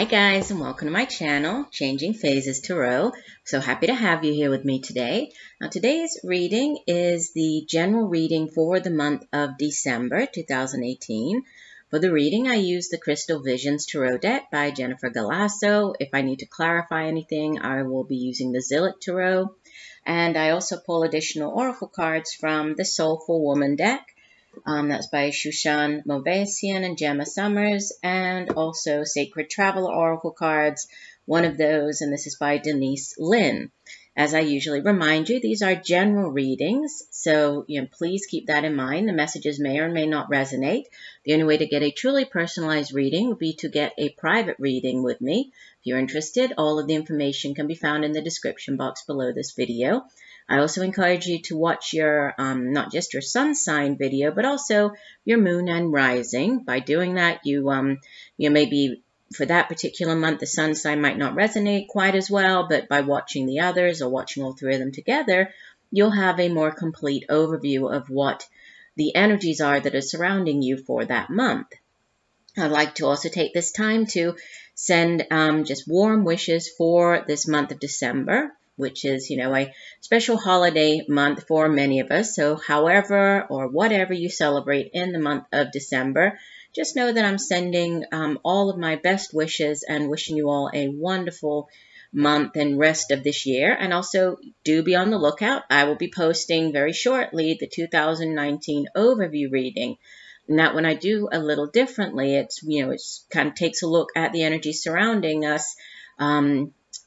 Hi guys, and welcome to my channel, Changing Phases Tarot. So happy to have you here with me today. Now today's reading is the general reading for the month of December 2018. For the reading, I use the Crystal Visions Tarot deck by Jennifer Galasso. If I need to clarify anything, I will be using the Zillich Tarot. And I also pull additional oracle cards from the Soulful Woman deck. That's by Shushan Movesian and Gemma Summers, and also Sacred Traveler Oracle cards, one of those, and this is by Denise, Linn. As I usually remind you, these are general readings, so please keep that in mind. The messages may or may not resonate. The only way to get a truly personalized reading would be to get a private reading with me. If you're interested, all of the information can be found in the description box below this video. I also encourage you to watch your, not just your sun sign video, but also your moon and rising. By doing that, you maybe for that particular month, the sun sign might not resonate quite as well, but by watching the others or watching all three of them together, you'll have a more complete overview of what the energies are that are surrounding you for that month. I'd like to also take this time to send just warm wishes for this month of December, which is, a special holiday month for many of us. So however or whatever you celebrate in the month of December, just know that I'm sending all of my best wishes and wishing you all a wonderful month and rest of this year. And also do be on the lookout. I will be posting very shortly the 2019 overview reading. Now, when I do a little differently, it's kind of takes a look at the energy surrounding us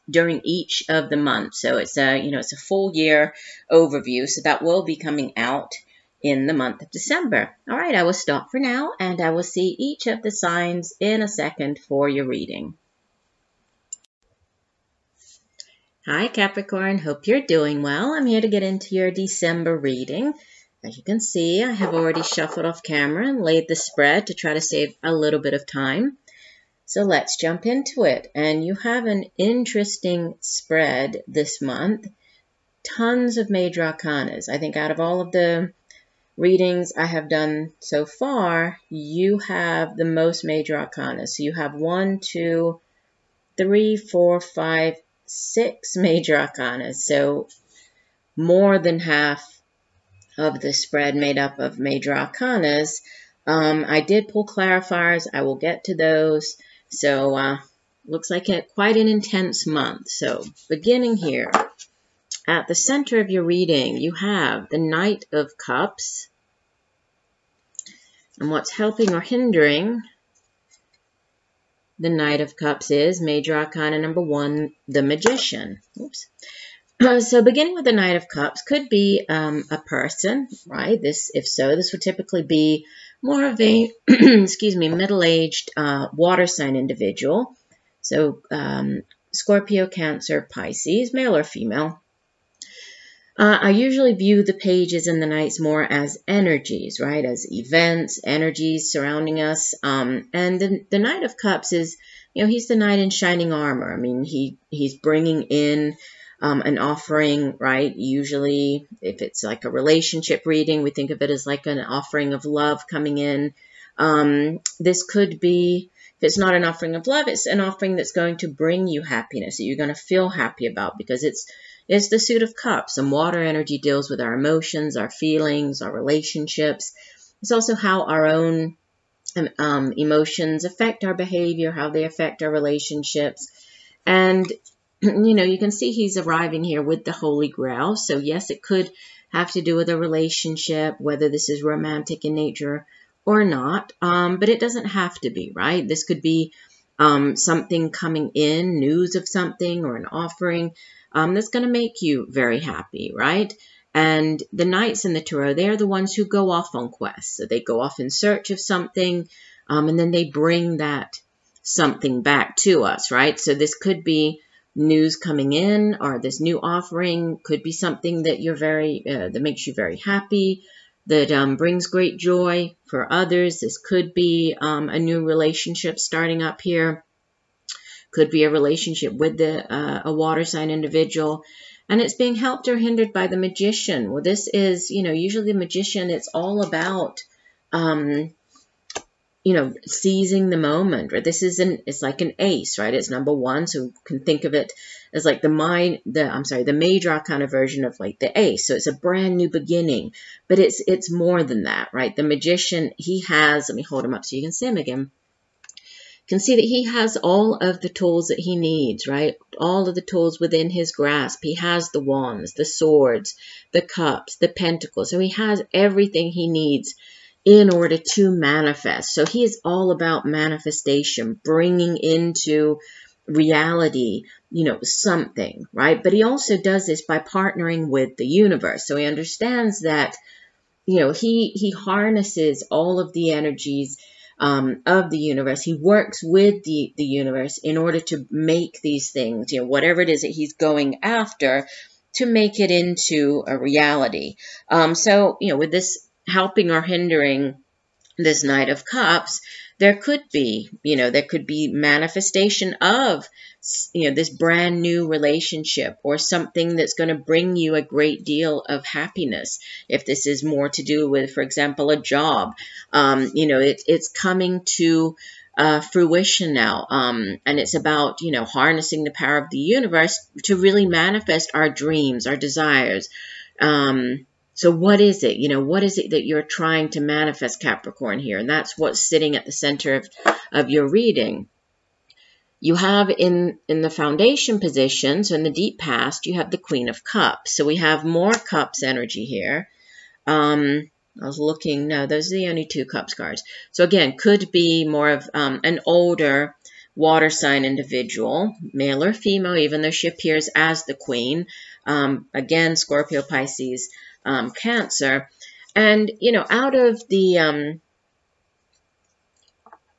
during each of the months. So it's it's a full year overview. So that will be coming out in the month of December. All right, I will stop for now, and I will see each of the signs in a second for your reading. Hi Capricorn, hope you're doing well. I'm here to get into your December reading. As you can see, I have already shuffled off camera and laid the spread to try to save a little bit of time. So let's jump into it. And you have an interesting spread this month. Tons of major arcanas. I think out of all of the readings I have done so far, you have the most major arcanas. So you have 1, 2, 3, 4, 5, 6 major arcanas. So more than half of the spread made up of major arcanas. I did pull clarifiers. I will get to those. So looks like quite an intense month. So beginning here, at the center of your reading, you have the Knight of Cups. And what's helping or hindering the Knight of Cups is major arcana number 1, the Magician. Oops. So beginning with the Knight of Cups could be a person, right? If so, this would typically be more of a, excuse me, middle-aged water sign individual. So Scorpio, Cancer, Pisces, male or female. I usually view the pages and the Knights more as energies, right? As events, energies surrounding us. And the Knight of Cups is, he's the knight in shining armor. I mean, he's bringing in an offering, right? Usually, if it's like a relationship reading, we think of it as like an offering of love coming in. This could be, if it's not an offering of love, it's an offering that's going to bring you happiness, that you're going to feel happy about, because it's the Suit of Cups. And water energy deals with our emotions, our feelings, our relationships. It's also how our own emotions affect our behavior, how they affect our relationships. And you can see he's arriving here with the Holy Grail. So yes, it could have to do with a relationship, whether this is romantic in nature or not. But it doesn't have to be, right? This could be something coming in, news of something or an offering that's going to make you very happy, right? And the Knights in the Tarot, they're the ones who go off on quests. So they go off in search of something, and then they bring that something back to us, right? So this could be news coming in, or this new offering could be something that you're that makes you very happy, that brings great joy for others. This could be a new relationship starting up here. Could be a relationship with a water sign individual, and it's being helped or hindered by the Magician. Well, this is, usually the Magician, it's all about seizing the moment, right? It's like an ace, right? It's number one, so you can think of it as like the major arcana version of like the ace. So it's a brand new beginning, but it's more than that, right? The magician, he has, let me hold him up so you can see him again. Can see that he has all of the tools that he needs, right? All of the tools within his grasp. He has the wands, the swords, the cups, the pentacles. So he has everything he needs in order to manifest. So he is all about manifestation, bringing into reality, something, right? But he also does this by partnering with the universe. So he understands that, he harnesses all of the energies of the universe. He works with the universe in order to make these things, whatever it is that he's going after, to make it into a reality. So, with this helping or hindering this Knight of Cups, there could be manifestation of, this brand new relationship or something that's going to bring you a great deal of happiness. If this is more to do with, for example, a job, it's coming to fruition now. And it's about, harnessing the power of the universe to really manifest our dreams, our desires. So what is it? What is it that you're trying to manifest, Capricorn, here? And that's what's sitting at the center of your reading. You have in the foundation position, so in the deep past, you have the Queen of Cups. So we have more Cups energy here. I was looking, no, those are the only two Cups cards. So again, could be more of an older water sign individual, male or female, even though she appears as the Queen. Again, Scorpio, Pisces, Cancer. And,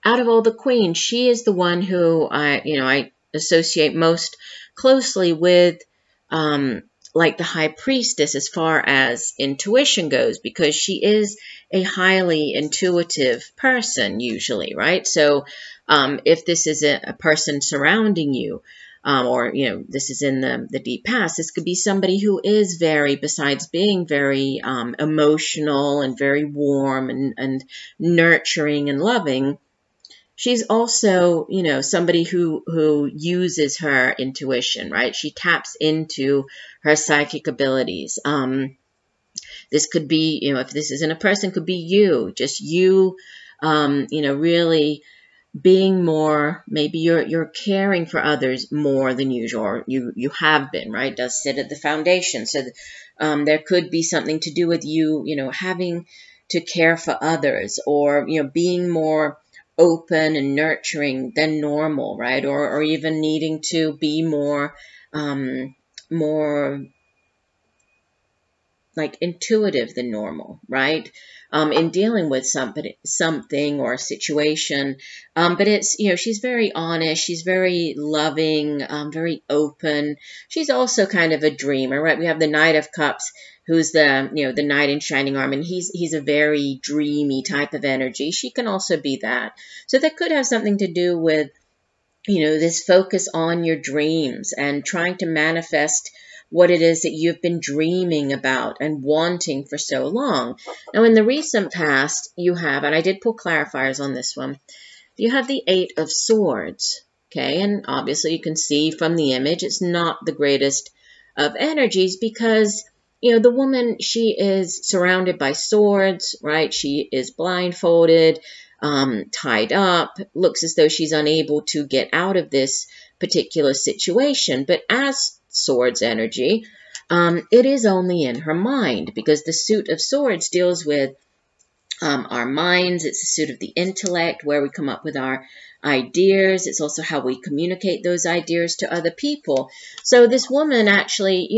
out of all the queens, she is the one who I associate most closely with, like the High Priestess as far as intuition goes, because she is a highly intuitive person usually, right? So if this is a person surrounding you, or, this is in the deep past, this could be somebody who is besides being very emotional and very warm and nurturing and loving, she's also, somebody who uses her intuition, right? She taps into her psychic abilities. This could be, if this isn't a person, could be you, just you, really being more, maybe you're caring for others more than usual, or you have been, right? It does sit at the foundation. So there could be something to do with you, having to care for others, or, being more open and nurturing than normal, right? Or even needing to be more like intuitive than normal, right? In dealing with something or a situation. But it's, she's very honest. She's very loving, very open. She's also kind of a dreamer, right? We have the Knight of Cups, who's the, the knight in shining armor, and he's a very dreamy type of energy. She can also be that. So that could have something to do with, this focus on your dreams and trying to manifest what it is that you've been dreaming about and wanting for so long. Now, in the recent past, you have, and I did pull clarifiers on this one, you have the Eight of Swords, okay? And obviously you can see from the image, it's not the greatest of energies because, the woman, she is surrounded by swords, right? She is blindfolded, tied up, looks as though she's unable to get out of this particular situation. But as Swords energy, it is only in her mind, because the suit of swords deals with our minds. It's the suit of the intellect, where we come up with our ideas. It's also how we communicate those ideas to other people. So this woman actually,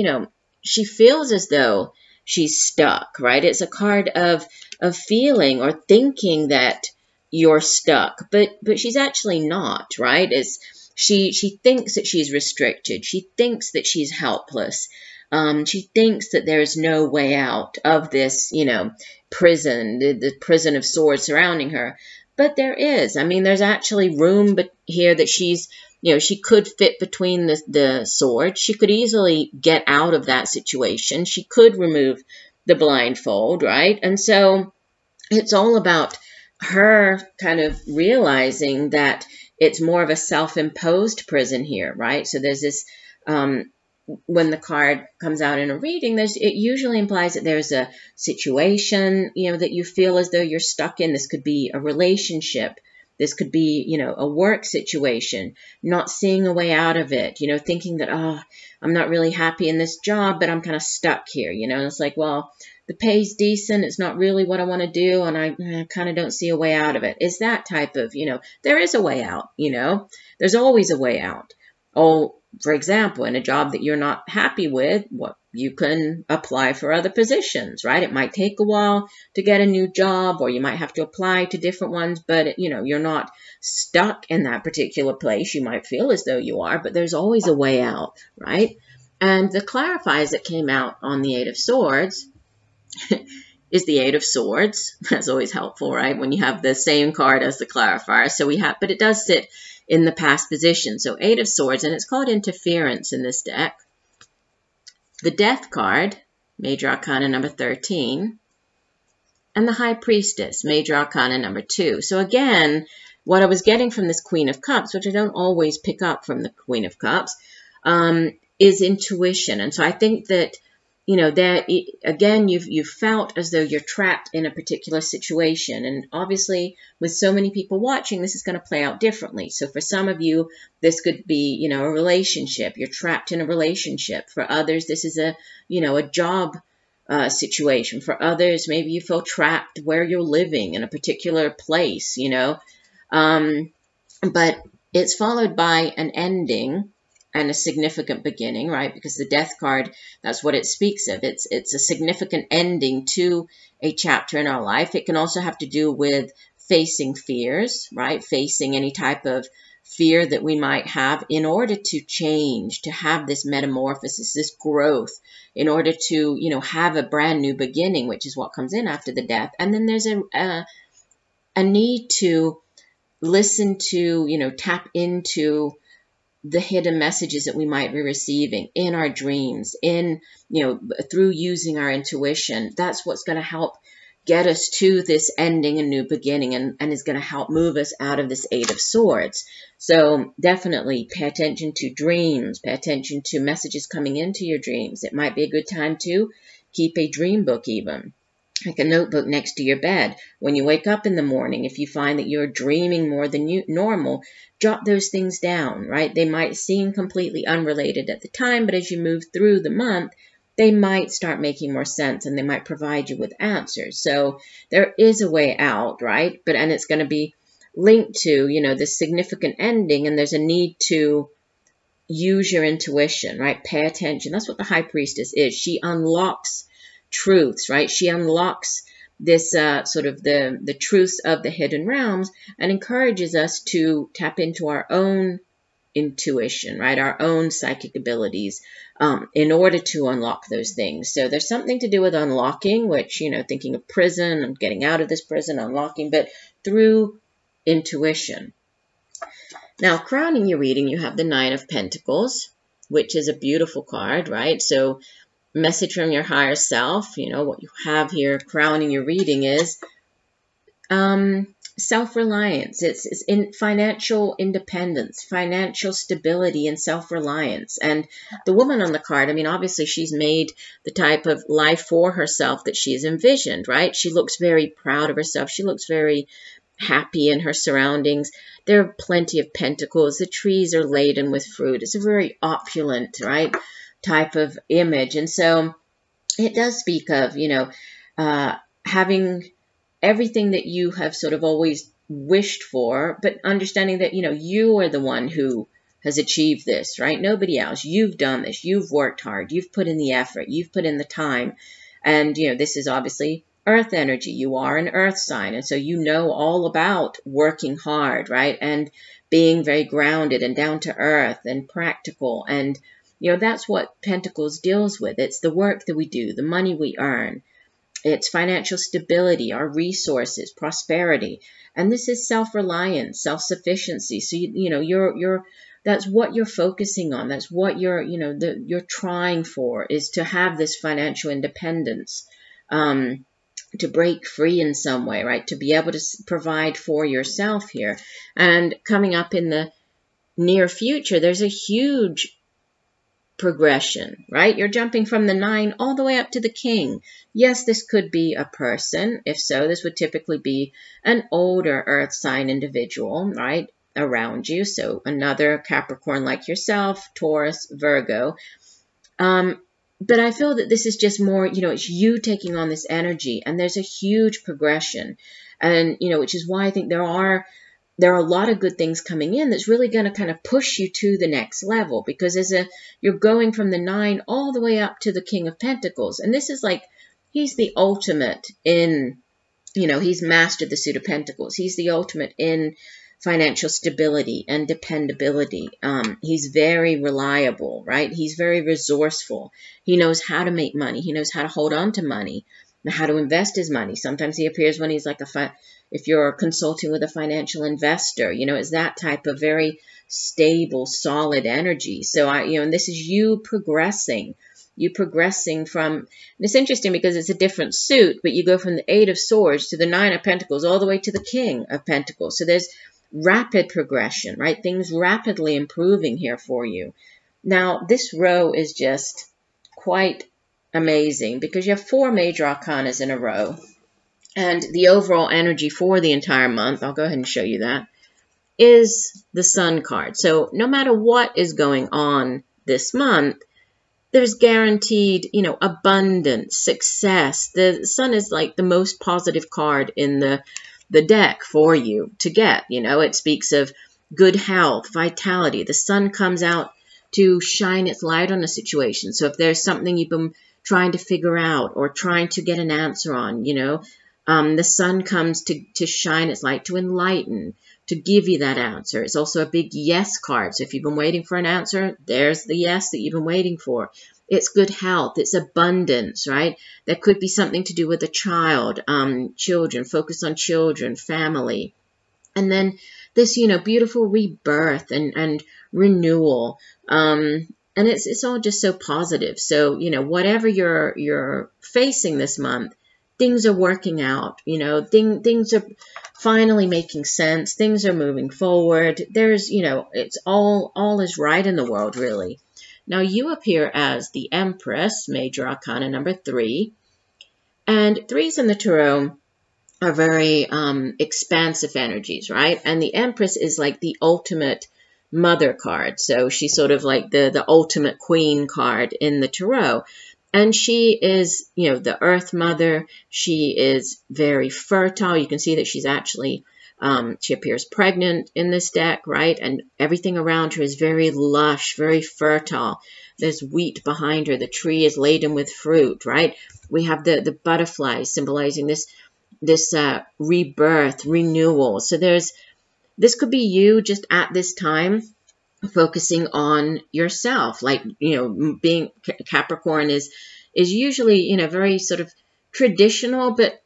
she feels as though she's stuck, right? It's a card of feeling or thinking that you're stuck, but she's actually not, right? She thinks that she's restricted. She thinks that she's helpless. She thinks that there's no way out of this, prison, the prison of swords surrounding her. But there is. I mean, there's actually room here that she's, she could fit between the swords. She could easily get out of that situation. She could remove the blindfold, right? And so it's all about her kind of realizing that it's more of a self-imposed prison here, right? So there's this, when the card comes out in a reading, it usually implies that there's a situation, that you feel as though you're stuck in. This could be a relationship. This could be, a work situation, not seeing a way out of it, thinking that, oh, I'm not really happy in this job, but I'm kind of stuck here, and it's like, well, the pay's decent. It's not really what I want to do, and I kind of don't see a way out of it. It's that type of, there is a way out, there's always a way out. Oh, for example, in a job that you're not happy with, you can apply for other positions, right? It might take a while to get a new job, or you might have to apply to different ones, but you're not stuck in that particular place. You might feel as though you are, but there's always a way out, right? And the clarifiers that came out on the Eight of Swords is the Eight of Swords. That's always helpful, right? When you have the same card as the clarifier. So but it does sit in the past position. So Eight of Swords, and it's called interference in this deck. The Death card, Major Arcana number 13, and the High Priestess, Major Arcana number 2. So again, what I was getting from this Queen of Cups, which I don't always pick up from the Queen of Cups, is intuition. And so I think that, again, you've felt as though you're trapped in a particular situation. And obviously, with so many people watching, this is going to play out differently. So for some of you, this could be, a relationship. You're trapped in a relationship. For others, this is a job situation. For others, maybe you feel trapped where you're living in a particular place, But it's followed by an ending and a significant beginning, right? Because the Death card, that's what it speaks of. It's a significant ending to a chapter in our life. It can also have to do with facing fears, right? Facing any type of fear that we might have in order to change, to have this metamorphosis, this growth, in order to, have a brand new beginning, which is what comes in after the death. And then there's a need to listen to, tap into the hidden messages that we might be receiving in our dreams, through using our intuition. That's what's going to help get us to this ending and new beginning, and is going to help move us out of this Eight of Swords. So definitely pay attention to dreams, pay attention to messages coming into your dreams. It might be a good time to keep a dream book even, like a notebook next to your bed. When you wake up in the morning, if you find that you're dreaming more than normal, jot those things down, right? They might seem completely unrelated at the time, but as you move through the month, they might start making more sense, and they might provide you with answers. So there is a way out, right? And it's going to be linked to, this significant ending, and there's a need to use your intuition, right? Pay attention. That's what the High Priestess is. She unlocks truths, right? She unlocks this sort of the truths of the hidden realms, and encourages us to tap into our own intuition, right? Our own psychic abilities, in order to unlock those things. So there's something to do with unlocking, which, thinking of prison and getting out of this prison, unlocking, but through intuition. Now, crowning your reading, you have the Nine of Pentacles, which is a beautiful card, right? So message from your higher self, what you have here crowning your reading is self-reliance. It's in financial independence, financial stability, and self-reliance. And the woman on the card, obviously she's made the type of life for herself that she's envisioned, right? She looks very proud of herself. She looks very happy in her surroundings. There are plenty of pentacles. The trees are laden with fruit. It's a very opulent, right, type of image. And so it does speak of, having everything that you have sort of always wished for, but understanding that, you are the one who has achieved this, right? Nobody else. You've done this. You've worked hard. You've put in the effort. You've put in the time. And, this is obviously earth energy. You are an earth sign. And so you know all about working hard, right? And being very grounded and down to earth and practical. And, that's what Pentacles deals with. It's the work that we do, the money we earn. It's financial stability, our resources, prosperity. And this is self-reliance, self-sufficiency. So, you're that's what you're focusing on. That's what you're trying for, is to have this financial independence. to break free in some way, right? To be able to provide for yourself here. And coming up in the near future, there's a huge progression, right? You're jumping from the 9 all the way up to the king. Yes, this could be a person. If so, this would typically be an older earth sign individual, right, around you. So another Capricorn like yourself, Taurus, Virgo. But I feel that this is just more, it's you taking on this energy, and there's a huge progression. And, which is why I think there are a lot of good things coming in that's really going to kind of push you to the next level, because you're going from the 9 all the way up to the King of Pentacles. And this is like, he's the ultimate in, he's mastered the suit of Pentacles. He's the ultimate in financial stability and dependability. He's very reliable, right? He's very resourceful. He knows how to make money. He knows how to hold on to money, how to invest his money. Sometimes he appears when he's like if you're consulting with a financial investor, it's that type of very stable, solid energy. So and this is you progressing from, and it's interesting because it's a different suit, but you go from the 8 of Swords to the 9 of Pentacles all the way to the King of Pentacles. So there's rapid progression, right? Things rapidly improving here for you. Now, this row is just quite amazing because you have 4 major arcanas in a row. And the overall energy for the entire month, I'll go ahead and show you that, is the Sun card. So no matter what is going on this month, there's guaranteed, abundance, success. The Sun is like the most positive card in the deck for you to get. It speaks of good health, vitality. The Sun comes out to shine its light on a situation. So if there's something you've been trying to figure out or trying to get an answer on, the Sun comes to shine its light, to enlighten, to give you that answer. It's also a big yes card. So if you've been waiting for an answer, there's the yes that you've been waiting for. It's good health. It's abundance, right? There could be something to do with a child, children, focus on children, family. And then this, beautiful rebirth and renewal. And it's all just so positive. So, whatever you're facing this month, things are working out, things are finally making sense. Things are moving forward. There's, it's all is right in the world, really. Now, you appear as the Empress, major arcana number 3. And 3s in the tarot are very expansive energies, right? And the Empress is like the ultimate mother card. So she's sort of like the ultimate queen card in the tarot. And she is, the Earth Mother. She is very fertile. You can see that she's actually, she appears pregnant in this deck, right? And everything around her is very lush, very fertile. There's wheat behind her. The tree is laden with fruit, right? We have the butterflies symbolizing this rebirth, renewal. So this could be you just at this time focusing on yourself, like, being Capricorn is usually, very sort of traditional, but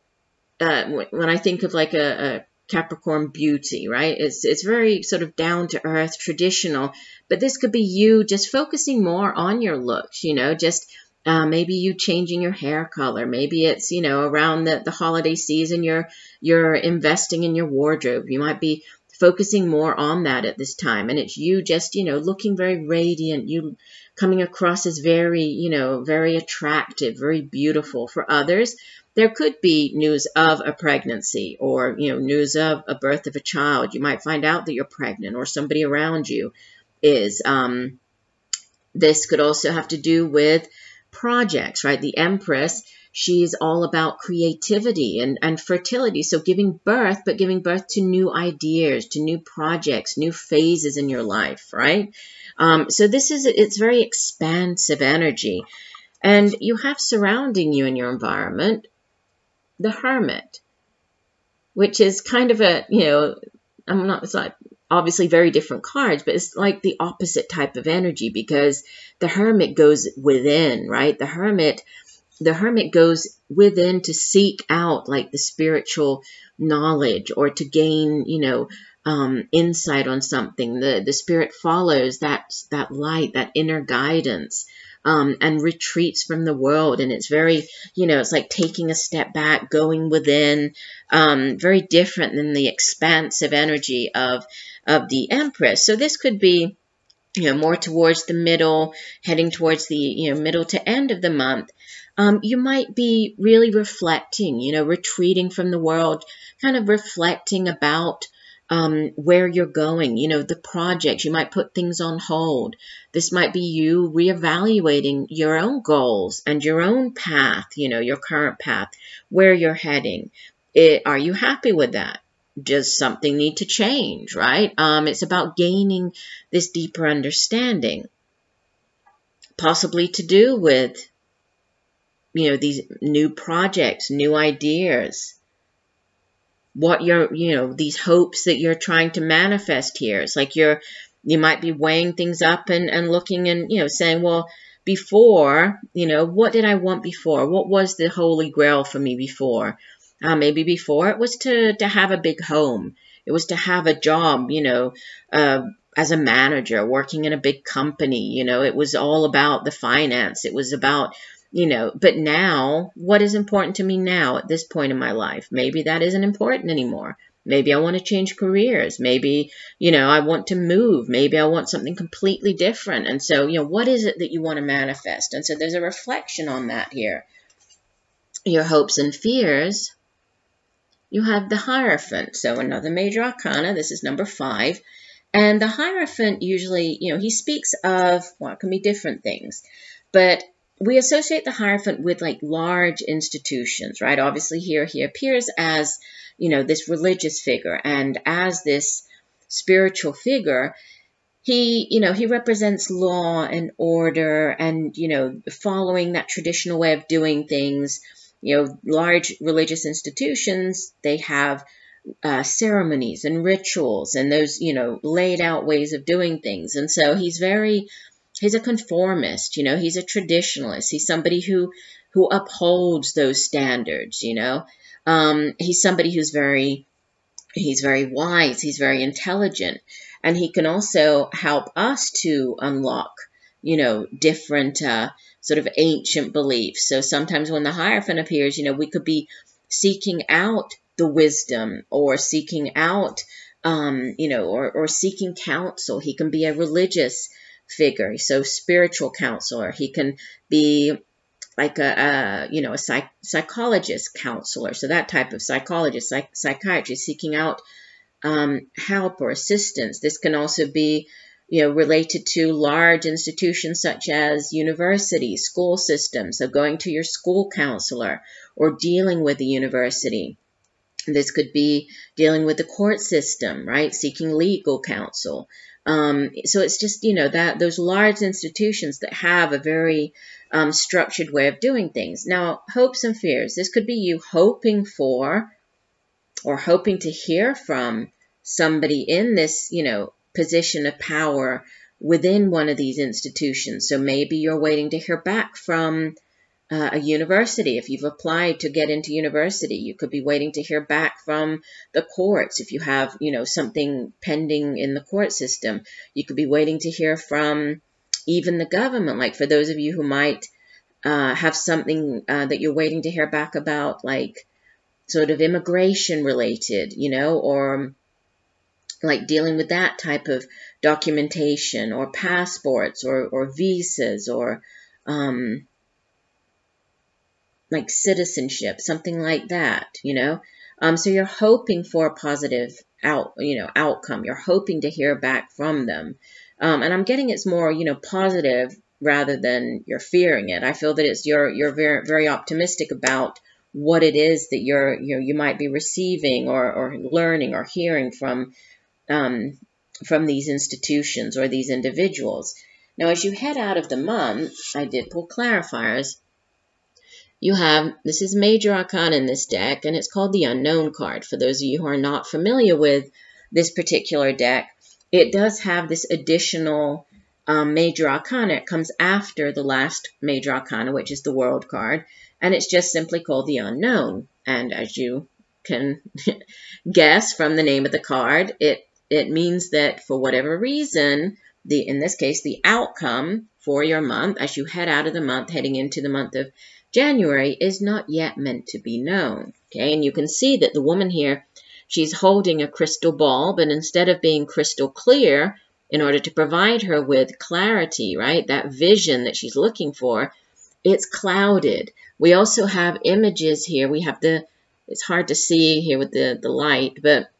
when I think of like a Capricorn beauty, right, it's very sort of down to earth, traditional, but this could be you just focusing more on your looks, just maybe you changing your hair color. Maybe it's, around the holiday season, you're investing in your wardrobe. You might be focusing more on that at this time. And it's you just, looking very radiant, you coming across as very, very attractive, very beautiful. For others, there could be news of a pregnancy or, news of a birth of a child. You might find out that you're pregnant or somebody around you is. This could also have to do with projects, right? The Empress, she's all about creativity and fertility. So giving birth, but giving birth to new ideas, to new projects, new phases in your life, right? So it's very expansive energy. And you have surrounding you in your environment the Hermit, which is kind of it's like obviously very different cards, but it's like the opposite type of energy because the Hermit goes within, right? The Hermit goes within to seek out like the spiritual knowledge or to gain, insight on something. The Spirit follows that light, that inner guidance. and retreats from the world. And it's very, it's like taking a step back, going within, very different than the expansive energy of the Empress. So this could be, more towards the middle, heading towards the, middle to end of the month. You might be really reflecting, retreating from the world, kind of reflecting about where you're going, the projects. You might put things on hold. This might be you reevaluating your own goals and your own path, your current path, where you're heading. Are you happy with that? Does something need to change, right? It's about gaining this deeper understanding, possibly to do with, these new projects, new ideas, what these hopes that you're trying to manifest here. It's like you might be weighing things up and looking and, saying, well, before, what did I want before? What was the holy grail for me before? Maybe before it was to have a big home. It was to have a job, as a manager working in a big company. It was all about the finance. It was about, but now, what is important to me now at this point in my life? Maybe that isn't important anymore. Maybe I want to change careers. Maybe, I want to move. Maybe I want something completely different. And so, what is it that you want to manifest? And so there's a reflection on that here. Your hopes and fears. You have the Hierophant. So another major arcana. This is number 5. And the Hierophant usually, he speaks of, well, it can be different things. But we associate the Hierophant with like large institutions, right? Obviously here he appears as, this religious figure. And as this spiritual figure, he represents law and order and, following that traditional way of doing things. Large religious institutions, they have ceremonies and rituals and those, laid out ways of doing things. And so he's a conformist, he's a traditionalist. He's somebody who upholds those standards, he's somebody he's very wise, he's very intelligent, and he can also help us to unlock, different, sort of ancient beliefs. So sometimes when the Hierophant appears, we could be seeking out the wisdom or seeking out, or seeking counsel. He can be a religious figure, so spiritual counselor. He can be like a psychologist counselor. So that type of psychologist, psychiatrist seeking out help or assistance. This can also be related to large institutions such as universities, school systems, so going to your school counselor or dealing with the university. This could be dealing with the court system, right? Seeking legal counsel. So it's just, that those large institutions that have a very structured way of doing things. Now, hopes and fears. This could be you hoping for or hoping to hear from somebody in this, position of power within one of these institutions. So maybe you're waiting to hear back from a university. If you've applied to get into university, you could be waiting to hear back from the courts. If you have, something pending in the court system, you could be waiting to hear from even the government. Like for those of you who might have something that you're waiting to hear back about, like sort of immigration related, or like dealing with that type of documentation or passports or visas or like citizenship, something like that, So you're hoping for a positive outcome. You're hoping to hear back from them. And I'm getting it's more, positive rather than you're fearing it. I feel that it's you're very, very optimistic about what it is that you might be receiving or learning or hearing from these institutions or these individuals. Now, as you head out of the month, I did pull clarifiers. You have, this is major arcana in this deck, and it's called the Unknown card. For those of you who are not familiar with this particular deck, it does have this additional major arcana. It comes after the last major arcana, which is the World card, and it's just simply called the Unknown. And as you can guess from the name of the card, it means that for whatever reason, in this case, the outcome for your month as you head out of the month, heading into the month of January, is not yet meant to be known. Okay, and you can see that the woman here, she's holding a crystal ball, but instead of being crystal clear, in order to provide her with clarity, right, that vision that she's looking for, it's clouded. We also have images here. We have it's hard to see here with the light, but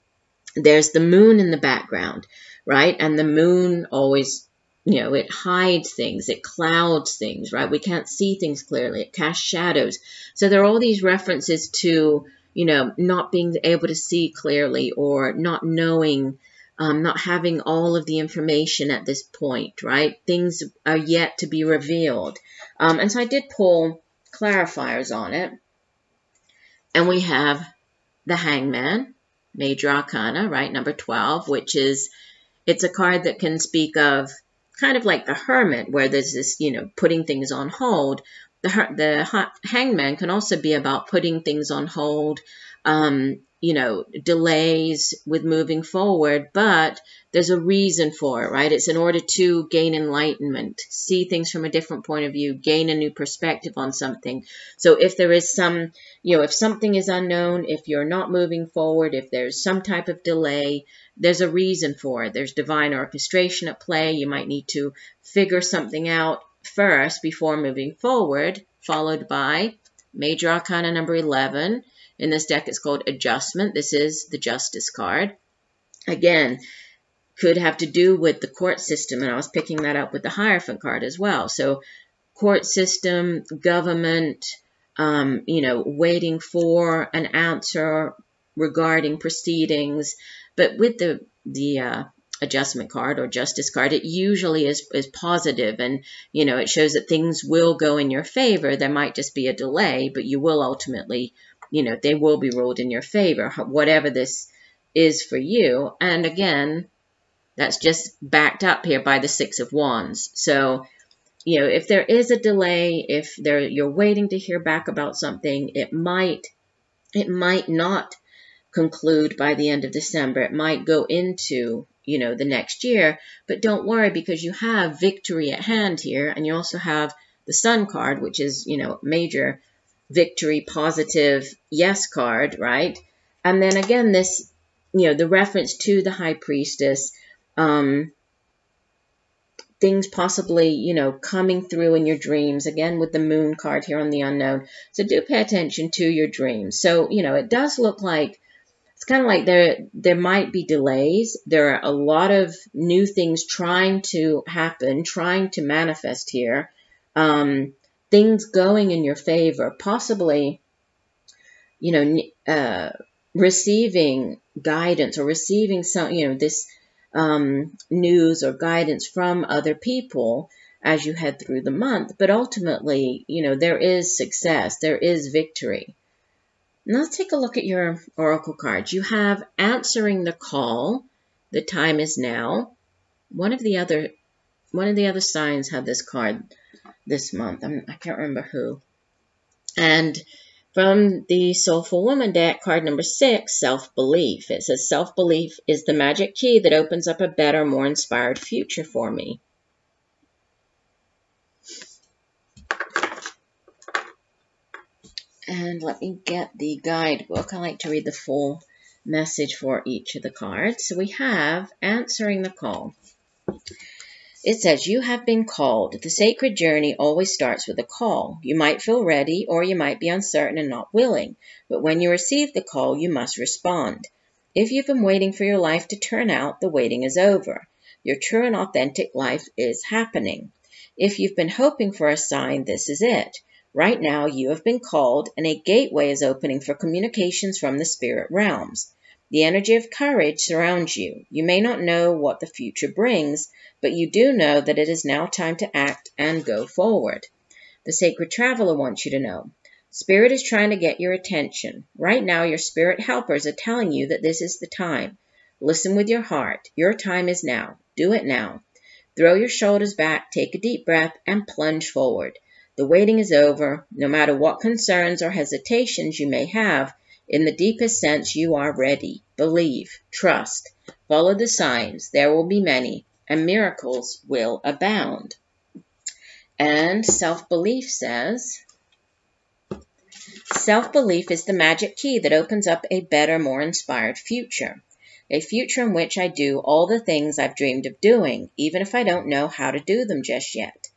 there's the moon in the background, right? And the moon always, it hides things, it clouds things, right? We can't see things clearly, it casts shadows. So there are all these references to, not being able to see clearly, or not knowing, not having all of the information at this point, right? Things are yet to be revealed. And so I did pull clarifiers on it. And we have the Hangman, Major Arcana, right, number 12, which is, it's a card that can speak of kind of like the Hermit, where there's this, putting things on hold. The Hangman can also be about putting things on hold, delays with moving forward, but there's a reason for it, right? It's in order to gain enlightenment, see things from a different point of view, gain a new perspective on something. So if there is some, if something is unknown, if you're not moving forward, if there's some type of delay, there's a reason for it. There's divine orchestration at play. You might need to figure something out first before moving forward, followed by Major Arcana number 11. In this deck, it's called Adjustment. This is the Justice card. Again, could have to do with the court system, and I was picking that up with the Hierophant card as well. So court system, government, waiting for an answer regarding proceedings. But with the Adjustment card or Justice card, it usually is positive, and it shows that things will go in your favor. There might just be a delay, but you will ultimately, they will be ruled in your favor, whatever this is for you. And again, that's just backed up here by the Six of Wands. So, if there is a delay, if you're waiting to hear back about something, it might not conclude by the end of December. It might go into, the next year. But don't worry, because you have victory at hand here, and you also have the Sun card, which is, major victory, positive yes card, right? And then again, this, the reference to the High Priestess, things possibly, coming through in your dreams, again with the Moon card here on the Unknown. So do pay attention to your dreams. So, it does look like, it's kind of like there might be delays. There are a lot of new things trying to happen, trying to manifest here. Things going in your favor, possibly, receiving guidance or receiving some, this news or guidance from other people as you head through the month. But ultimately, there is success, there is victory. Now let's take a look at your oracle cards. You have Answering the Call. The time is now. One of the other signs had this card this month. I can't remember who. And from the Soulful Woman deck, card number 6, Self-Belief. It says, self-belief is the magic key that opens up a better, more inspired future for me. And let me get the guidebook. I like to read the full message for each of the cards. So we have Answering the Call. It says, you have been called. The sacred journey always starts with a call. You might feel ready, or you might be uncertain and not willing. But when you receive the call, you must respond. If you've been waiting for your life to turn out, the waiting is over. Your true and authentic life is happening. If you've been hoping for a sign, this is it. Right now, you have been called, and a gateway is opening for communications from the spirit realms. The energy of courage surrounds you. You may not know what the future brings, but you do know that it is now time to act and go forward. The Sacred Traveler wants you to know. Spirit is trying to get your attention. Right now, your spirit helpers are telling you that this is the time. Listen with your heart. Your time is now. Do it now. Throw your shoulders back, take a deep breath, and plunge forward. The waiting is over. No matter what concerns or hesitations you may have, in the deepest sense, you are ready. Believe, trust, follow the signs. There will be many, and miracles will abound. And self-belief says, self-belief is the magic key that opens up a better, more inspired future. A future in which I do all the things I've dreamed of doing, even if I don't know how to do them just yet.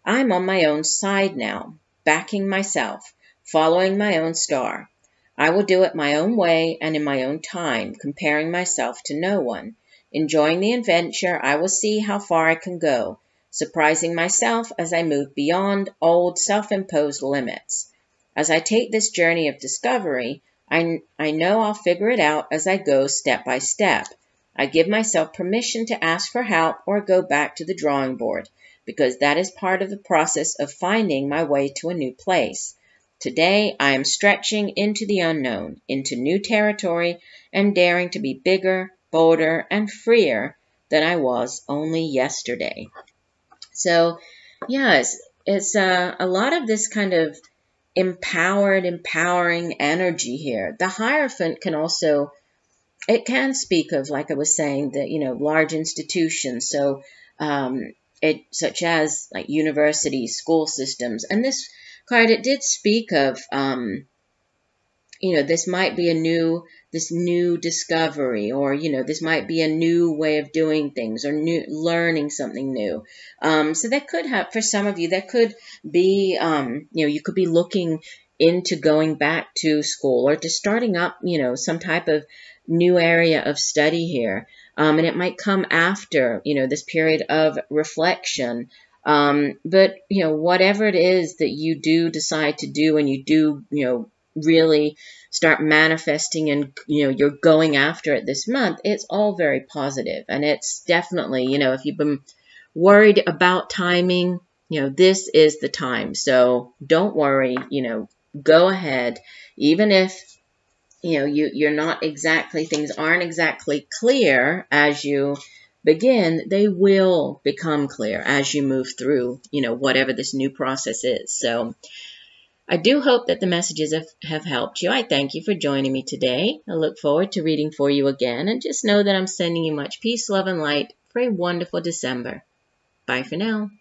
I'm on my own side now, backing myself, following my own star. I will do it my own way and in my own time, comparing myself to no one. Enjoying the adventure, I will see how far I can go, surprising myself as I move beyond old self-imposed limits. As I take this journey of discovery, I know I'll figure it out as I go step by step. I give myself permission to ask for help or go back to the drawing board, because that is part of the process of finding my way to a new place. Today, I am stretching into the unknown, into new territory, and daring to be bigger, bolder, and freer than I was only yesterday. So, yes, it's a lot of this kind of empowering energy here. The Hierophant can also, it can speak of, like I was saying, the, large institutions. So, such as like universities, school systems. And this card, it did speak of, this might be this new discovery, or, this might be a new way of doing things, or learning something new. So that could have, for some of you, that could be, you could be looking into going back to school or to starting up, some type of new area of study here. And it might come after, this period of reflection. But, whatever it is that you do decide to do, and you do, really start manifesting, and you're going after it this month, it's all very positive. And it's definitely, if you've been worried about timing, this is the time. So don't worry, go ahead. Even if you're not exactly, things aren't exactly clear as you begin, they will become clear as you move through, whatever this new process is. So I do hope that the messages have helped you. I thank you for joining me today. I look forward to reading for you again, and just know that I'm sending you much peace, love, and light for a wonderful December. Bye for now.